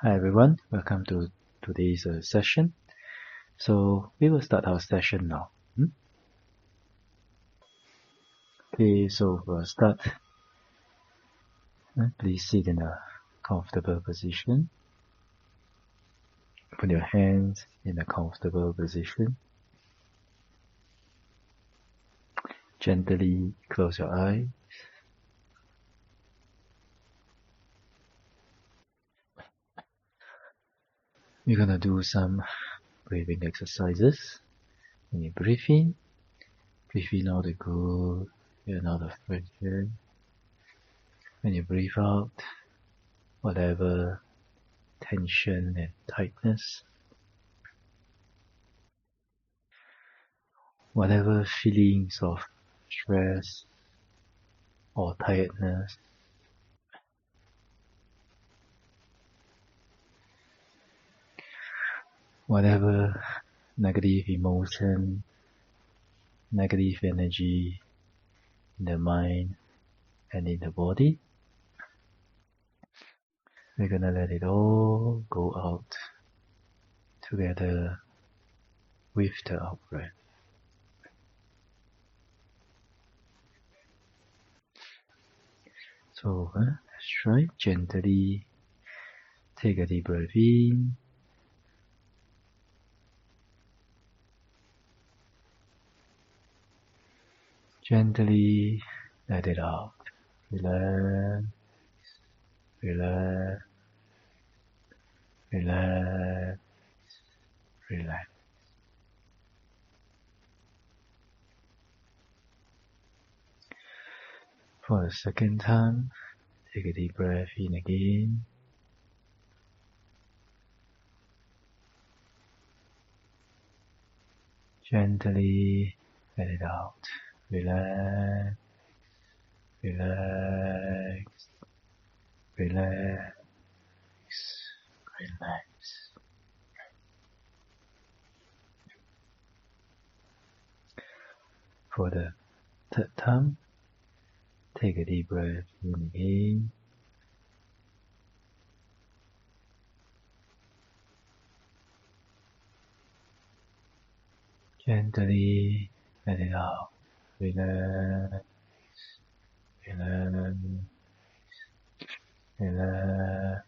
Hi everyone, welcome to today's session. So we will start our session now. Okay, so we'll start. Please sit in a comfortable position. Put your hands in a comfortable position. Gently close your eyes. We're gonna do some breathing exercises. When you breathe in all the good and out of fresh air. When you breathe out, whatever tension and tightness, whatever feelings of stress or tiredness, whatever negative emotion, negative energy in the mind and in the body, we're gonna let it all go out together with the out breath. So let's try gently take a deep breath in. Gently let it out. Relax, relax, relax, relax. For the second time, take a deep breath in again. Gently let it out. Relax, relax, relax, relax. For the third time, take a deep breath in again. Gently let it out. Relax, relax, relax.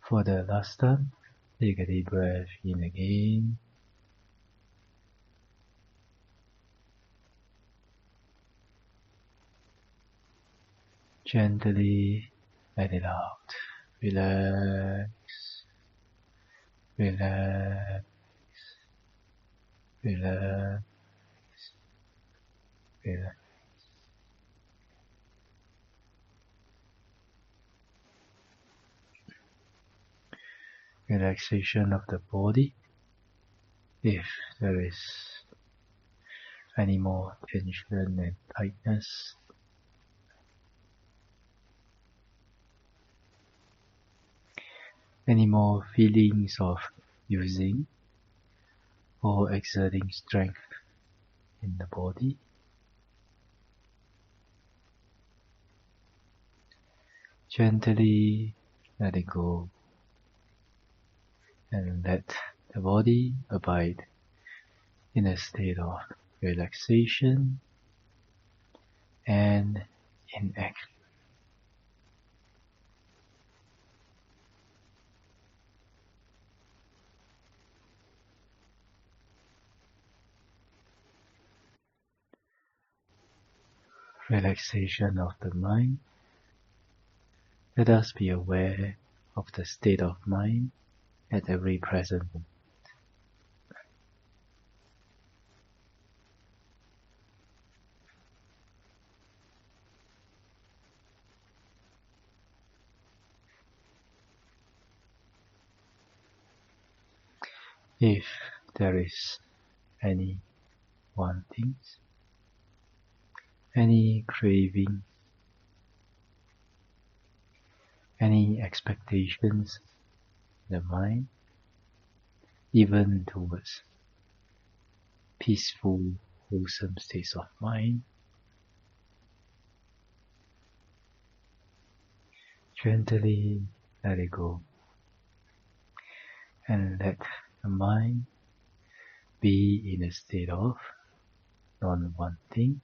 For the last time, take a deep breath in again. Gently let it out. Relax, relax, relax, relax. Relaxation of the body. If there is any more tension and tightness, any more feelings of using or exerting strength in the body, gently let it go and let the body abide in a state of relaxation and inaction. Relaxation of the mind. Let us be aware of the state of mind at every present moment. If there is any wantings, any craving, any expectations in the mind, even towards peaceful wholesome states of mind. Gently let it go and let the mind be in a state of non-wanting,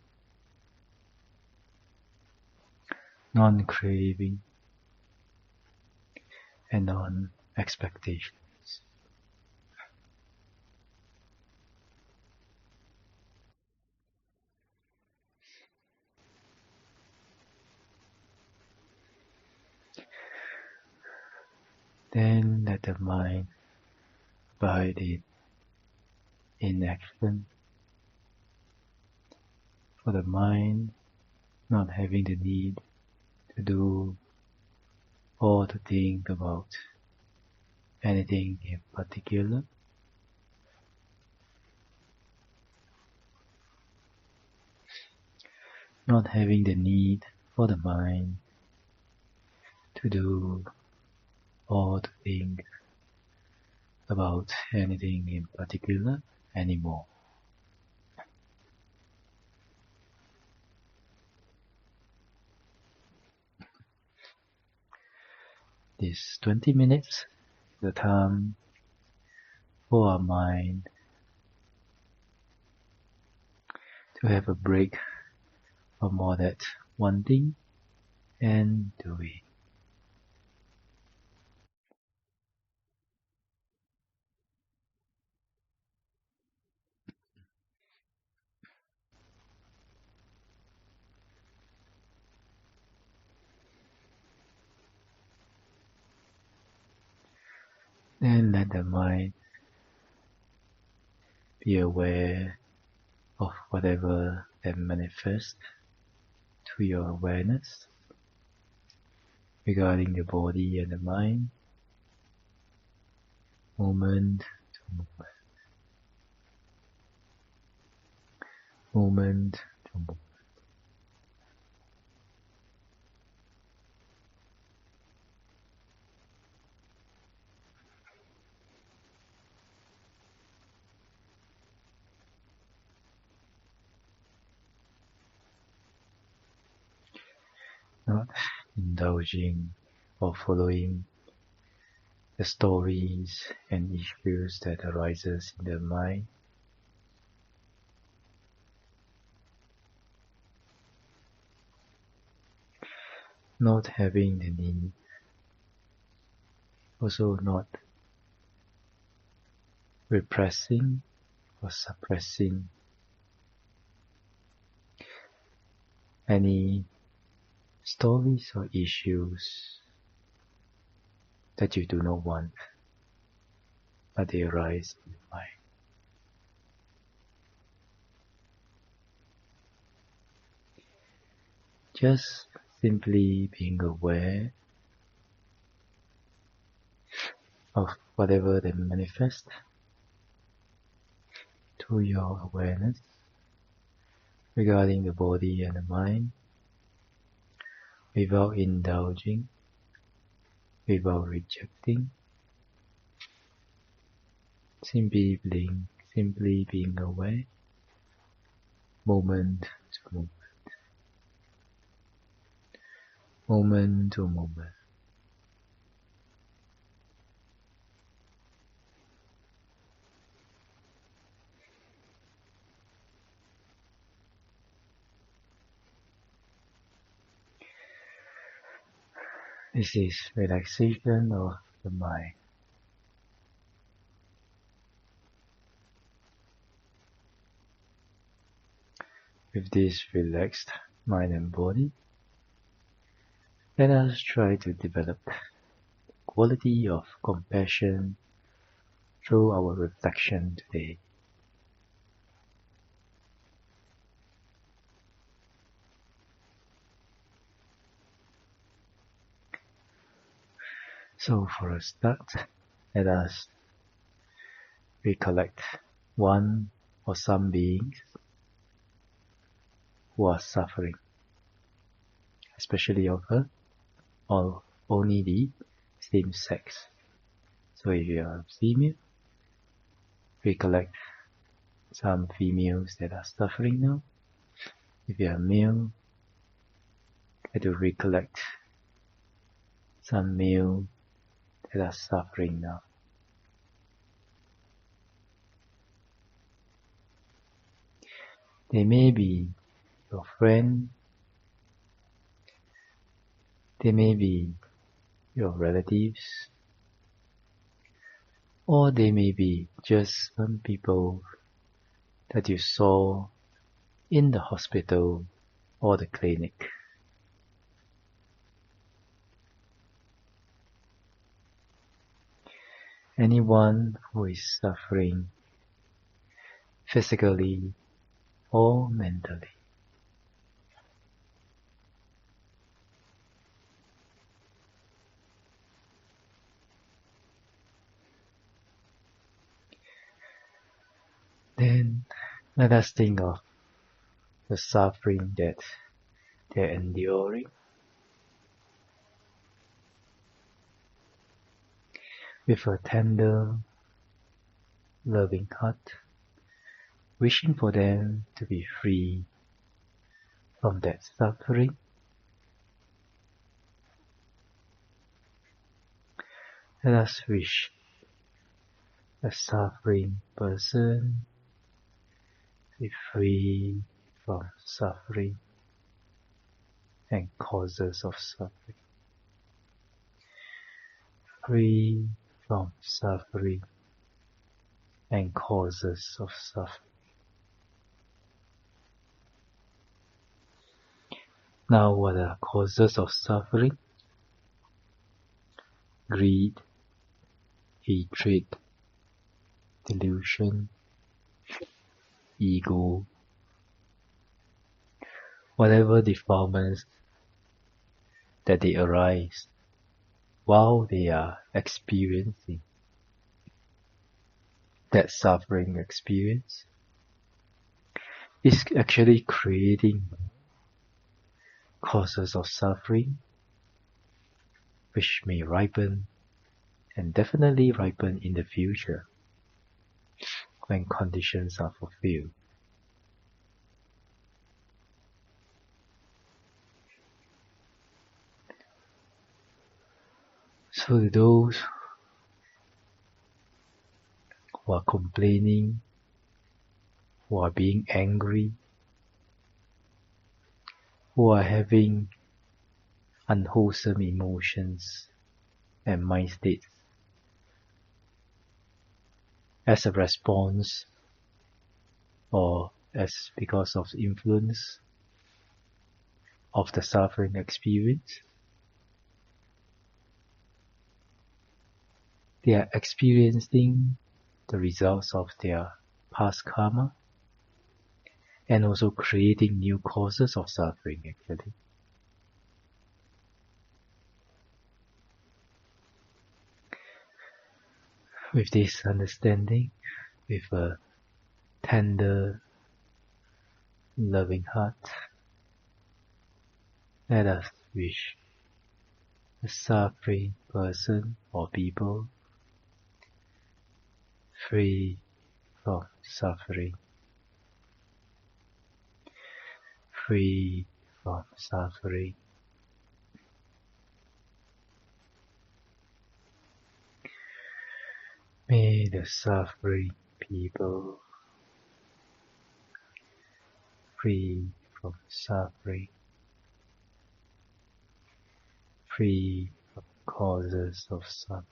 non-craving, and non-expectations. Then let the mind abide in inaction, for the mind not having the need to do or to think about anything in particular. Not having the need for the mind to do or to think about anything in particular anymore. This 20 minutes, the time for our mind to have a break from all that wanting and doing. Then let the mind be aware of whatever that manifests to your awareness regarding the body and the mind, moment to moment, moment to moment. Not indulging or following the stories and issues that arises in the mind. Not having the need, also not repressing or suppressing any stories or issues that you do not want, but they arise in the mind. Just simply being aware of whatever they manifest to your awareness regarding the body and the mind, without indulging, without rejecting, simply being aware, moment to moment, moment to moment. This is relaxation of the mind. With this relaxed mind and body, let us try to develop the quality of compassion through our reflection today. So for a start, let us recollect one or some beings who are suffering, especially of her or only the same sex. So if you are female, recollect some females that are suffering now. If you are male, try to recollect some male that are suffering now. They may be your friend, they may be your relatives, or they may be just some people that you saw in the hospital or the clinic. Anyone who is suffering physically or mentally. Then let us think of the suffering that they're enduring. With a tender, loving heart, wishing for them to be free from that suffering. Let us wish a suffering person to be free from suffering and causes of suffering. Free from suffering and causes of suffering. Now, what are causes of suffering? Greed, hatred, delusion, ego, whatever defilements that they arise while they are experiencing that suffering experience, is actually creating causes of suffering which may ripen and definitely ripen in the future when conditions are fulfilled. So those who are complaining, who are being angry, who are having unwholesome emotions and mind states as a response or as because of the influence of the suffering experience, they are experiencing the results of their past karma and also creating new causes of suffering actually. With this understanding, with a tender, loving heart, let us wish the suffering person or people free from suffering, free from suffering. May the suffering people free from suffering, free from causes of suffering.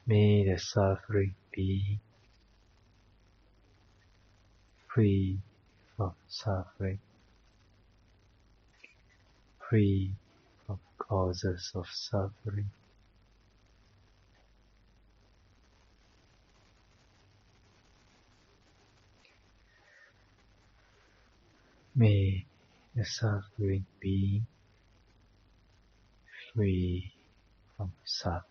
May the suffering be free from suffering, free from causes of suffering. May the suffering be free from suffering,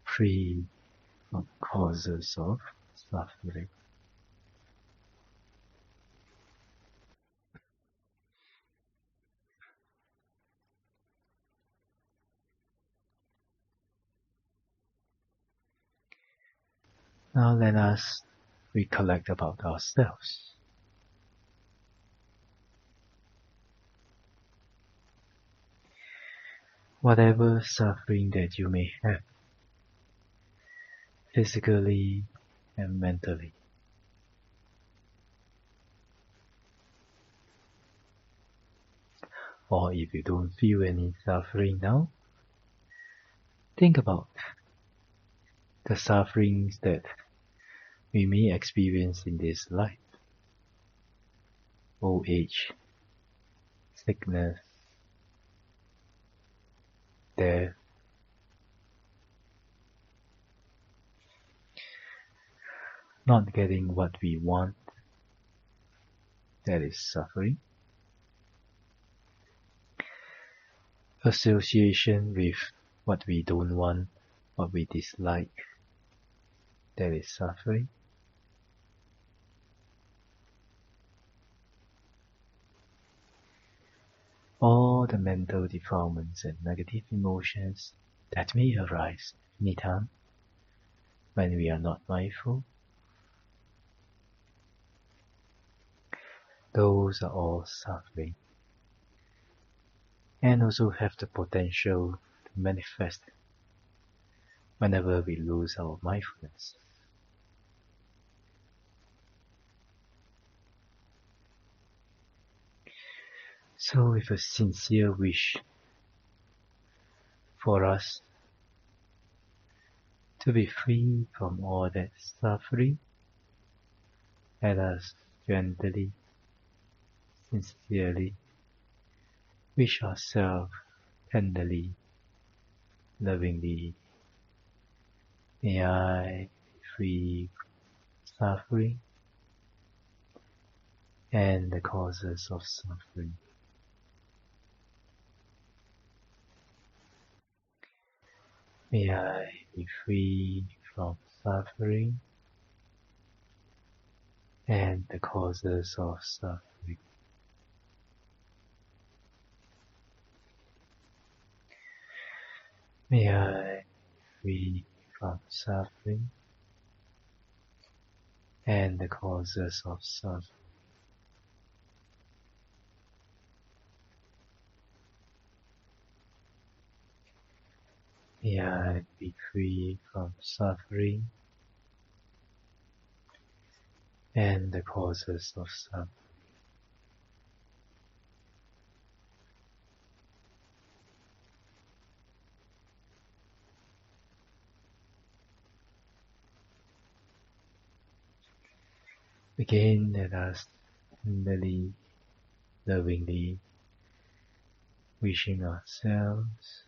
free from causes of suffering. Now let us recollect about ourselves. Whatever suffering that you may have, physically and mentally, or if you don't feel any suffering now, think about the sufferings that we may experience in this life. Old age, sickness, death, not getting what we want, that is suffering. Association with what we don't want, what we dislike, that is suffering. All the mental defilements and negative emotions that may arise anytime when we are not mindful, those are all suffering, and also have the potential to manifest whenever we lose our mindfulness. So with a sincere wish for us to be free from all that suffering, let us gently, sincerely wish ourselves tenderly, lovingly, may I be free from suffering and the causes of suffering. May I be free from suffering and the causes of suffering. May I be free from suffering and the causes of suffering. May I be free from suffering and the causes of suffering. Again, let us tenderly, lovingly wishing ourselves,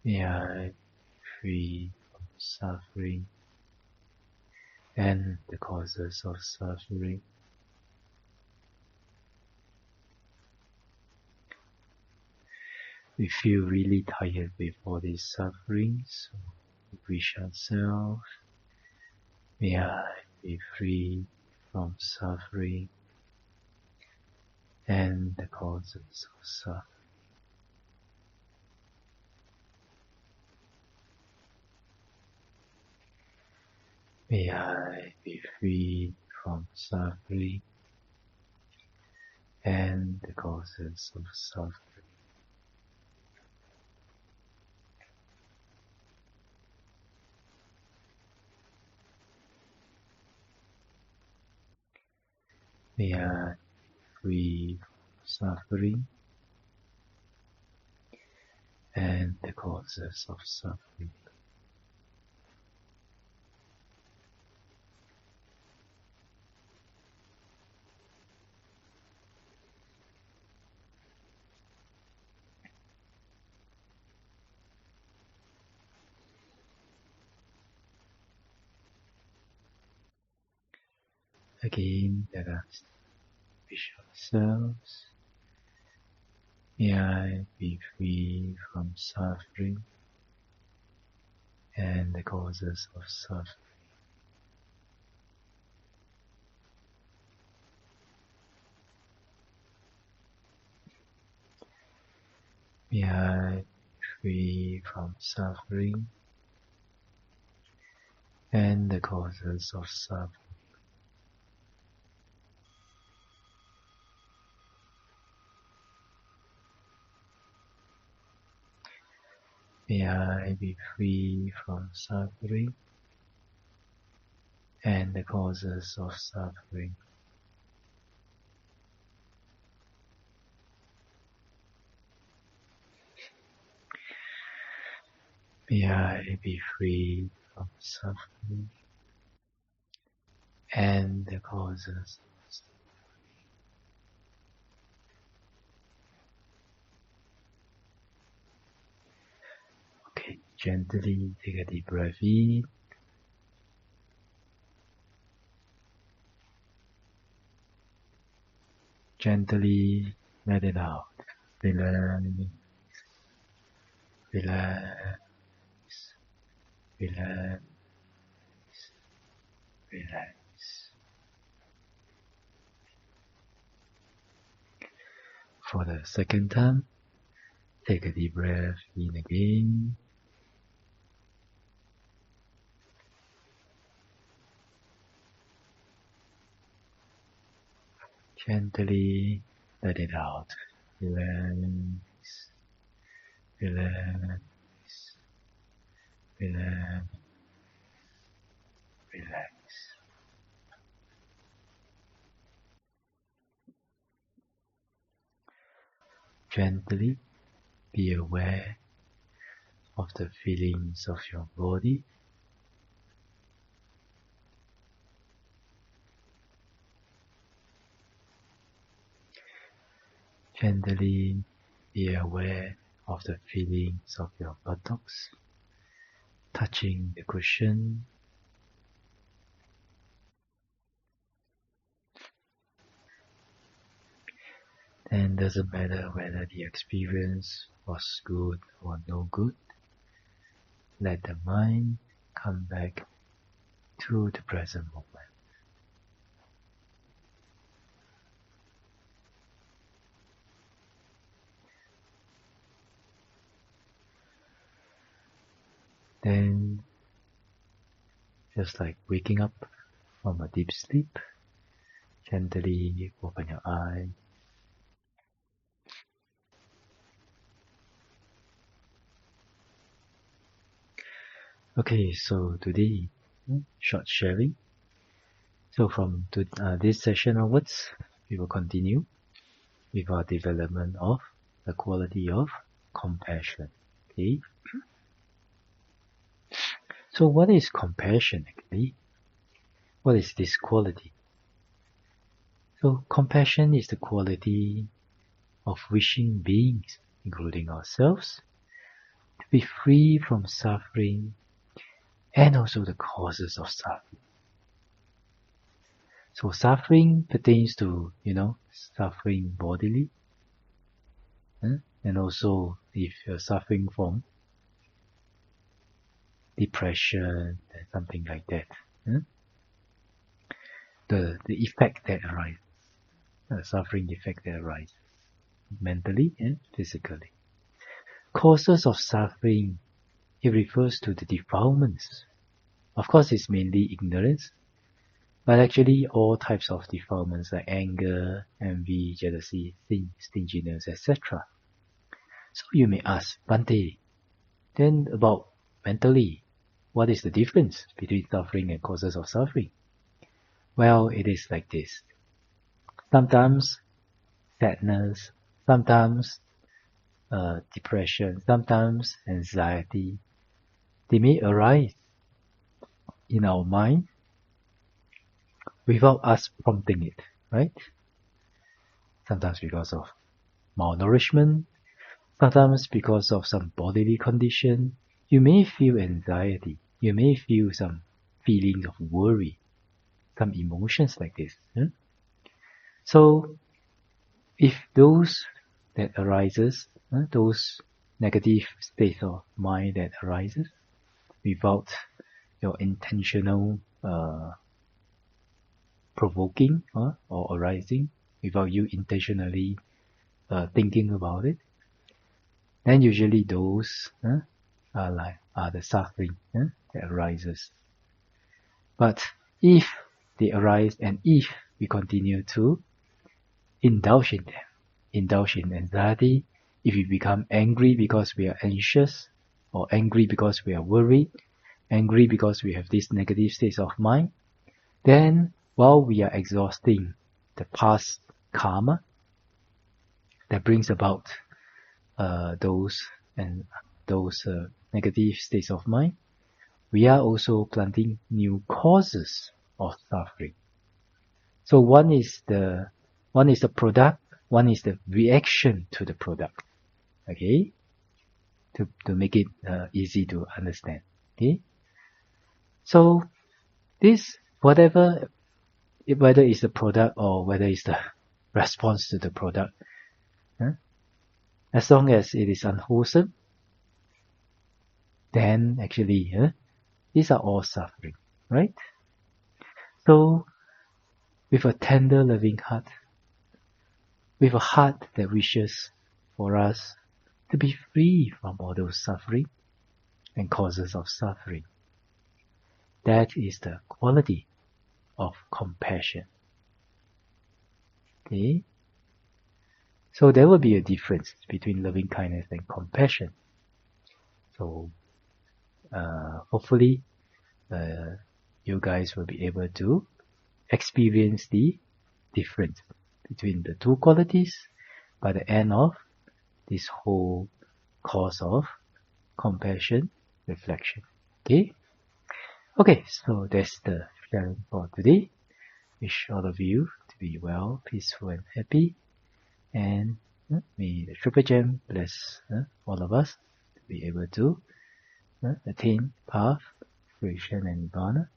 may I be free from suffering and the causes of suffering. We feel really tired with all these sufferings, so we wish ourselves, may I be free from suffering and the causes of suffering. May I be free from suffering and the causes of suffering. May I be free from suffering and the causes of suffering. Again, let us wish ourselves, may I be free from suffering and the causes of suffering. May I be free from suffering and the causes of suffering. May I be free from suffering and the causes of suffering. May I be free from suffering and the causes. Okay, gently take a deep breath in. Gently let it out. Relax, relax, relax, relax. For the second time, take a deep breath in again. Gently let it out. Relax, relax, relax, relax. Gently be aware of the feelings of your body. Gently be aware of the feelings of your buttocks touching the cushion. And doesn't matter whether the experience was good or no good. Let the mind come back to the present moment. Then, just like waking up from a deep sleep, gently open your eyes. Okay, so today, short sharing. So from this session onwards, we will continue with our development of the quality of compassion. Okay. So what is compassion actually? What is this quality? So compassion is the quality of wishing beings, including ourselves, to be free from suffering and also the causes of suffering. So suffering pertains to, suffering bodily, and also if you're suffering from depression and something like that, the effect that arises, the suffering effect that arises mentally and physically. Causes of suffering, it refers to the defilements. Of course, it's mainly ignorance, but actually all types of defilements like anger, envy, jealousy, stinginess, etc. So you may ask, Bhante, then about mentally, what is the difference between suffering and causes of suffering? Well, it is like this. Sometimes sadness, sometimes depression, sometimes anxiety, they may arise in our mind without us prompting it, right? Sometimes because of malnourishment, sometimes because of some bodily condition. You may feel anxiety, you may feel some feelings of worry, some emotions like this. So, if those that arises, those negative states of mind that arises without your intentional provoking or arising, without you intentionally thinking about it, then usually those are the suffering that arises. But if they arise and if we continue to indulge in them, indulge in anxiety, if we become angry because we are anxious, or angry because we are worried, angry because we have these negative states of mind, then while we are exhausting the past karma that brings about those negative states of mind, we are also planting new causes of suffering. So one is the product, one is the reaction to the product. Okay, to make it easy to understand. Okay, so this whether it's the product or whether it's the response to the product, as long as it is unwholesome, then actually these are all suffering, right? So with a tender, loving heart, with a heart that wishes for us to be free from all those suffering and causes of suffering, that is the quality of compassion. Okay? So there will be a difference between loving kindness and compassion. So hopefully you guys will be able to experience the difference between the two qualities by the end of this whole course of compassion reflection. Okay, so that's the sharing for today. Wish all of you to be well, peaceful and happy, and may the Triple Gem bless all of us to be able to attain path, fruition and Nirvana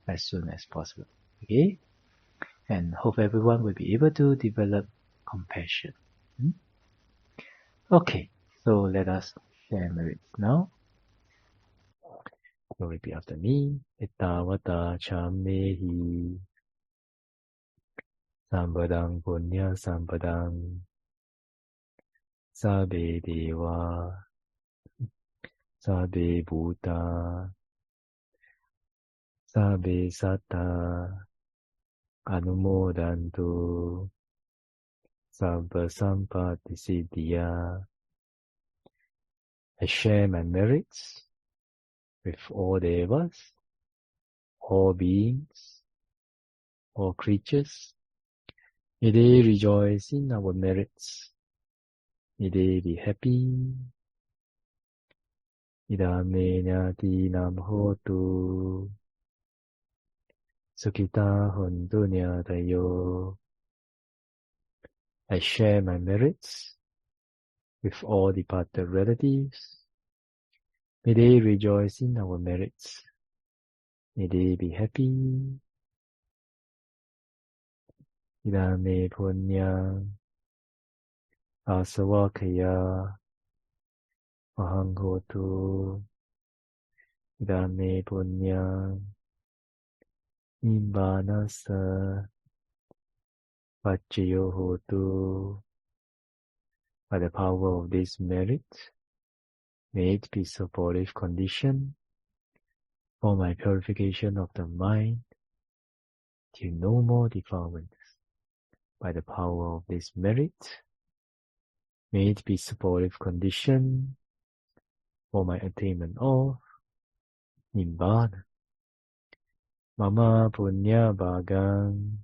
as soon as possible. Okay? And hope everyone will be able to develop compassion. Okay, so let us share merits now. So repeat after me. Ettavata chammehi sampadang punya sampadang sabbe deva sabbe bhuta sabbe satta anumodantu sabba sampatti siddhya. I share my merits with all devas, all beings, all creatures. May they rejoice in our merits. May they be happy. Idame nyati nam hotu. Sukhita hontu nyatayo. I share my merits with all departed relatives. May they rejoice in our merits. May they be happy. Idame punya asavakaya ahang hotu. Idame punya nibbānassa paccaya hotu. By the power of this merit, may it be supportive condition for my purification of the mind till no more defilements. By the power of this merit, may it be supportive condition for my attainment of Nibbāna. Mama punya bhagang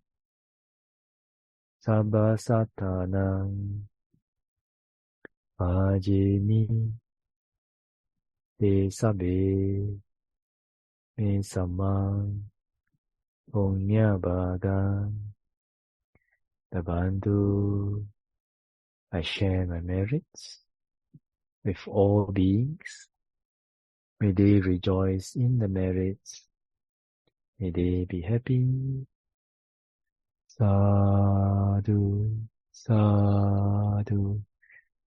sabba sattanang Ajini te sabbe me samang punya bhagang Dabantu. I share my merits with all beings. May they rejoice in the merits. May they be happy. Sadhu, sadhu,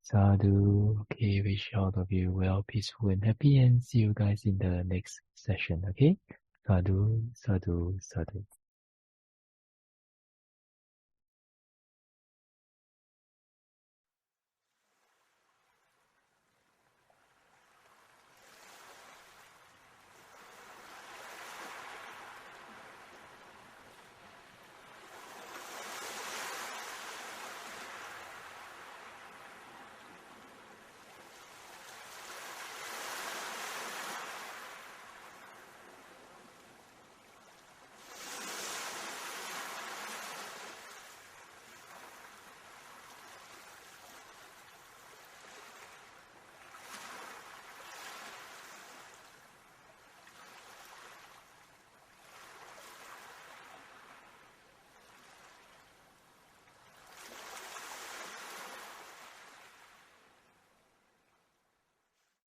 sadhu. Okay, wish all of you well, peaceful and happy, and see you guys in the next session. Okay? Sadhu, sadhu, sadhu.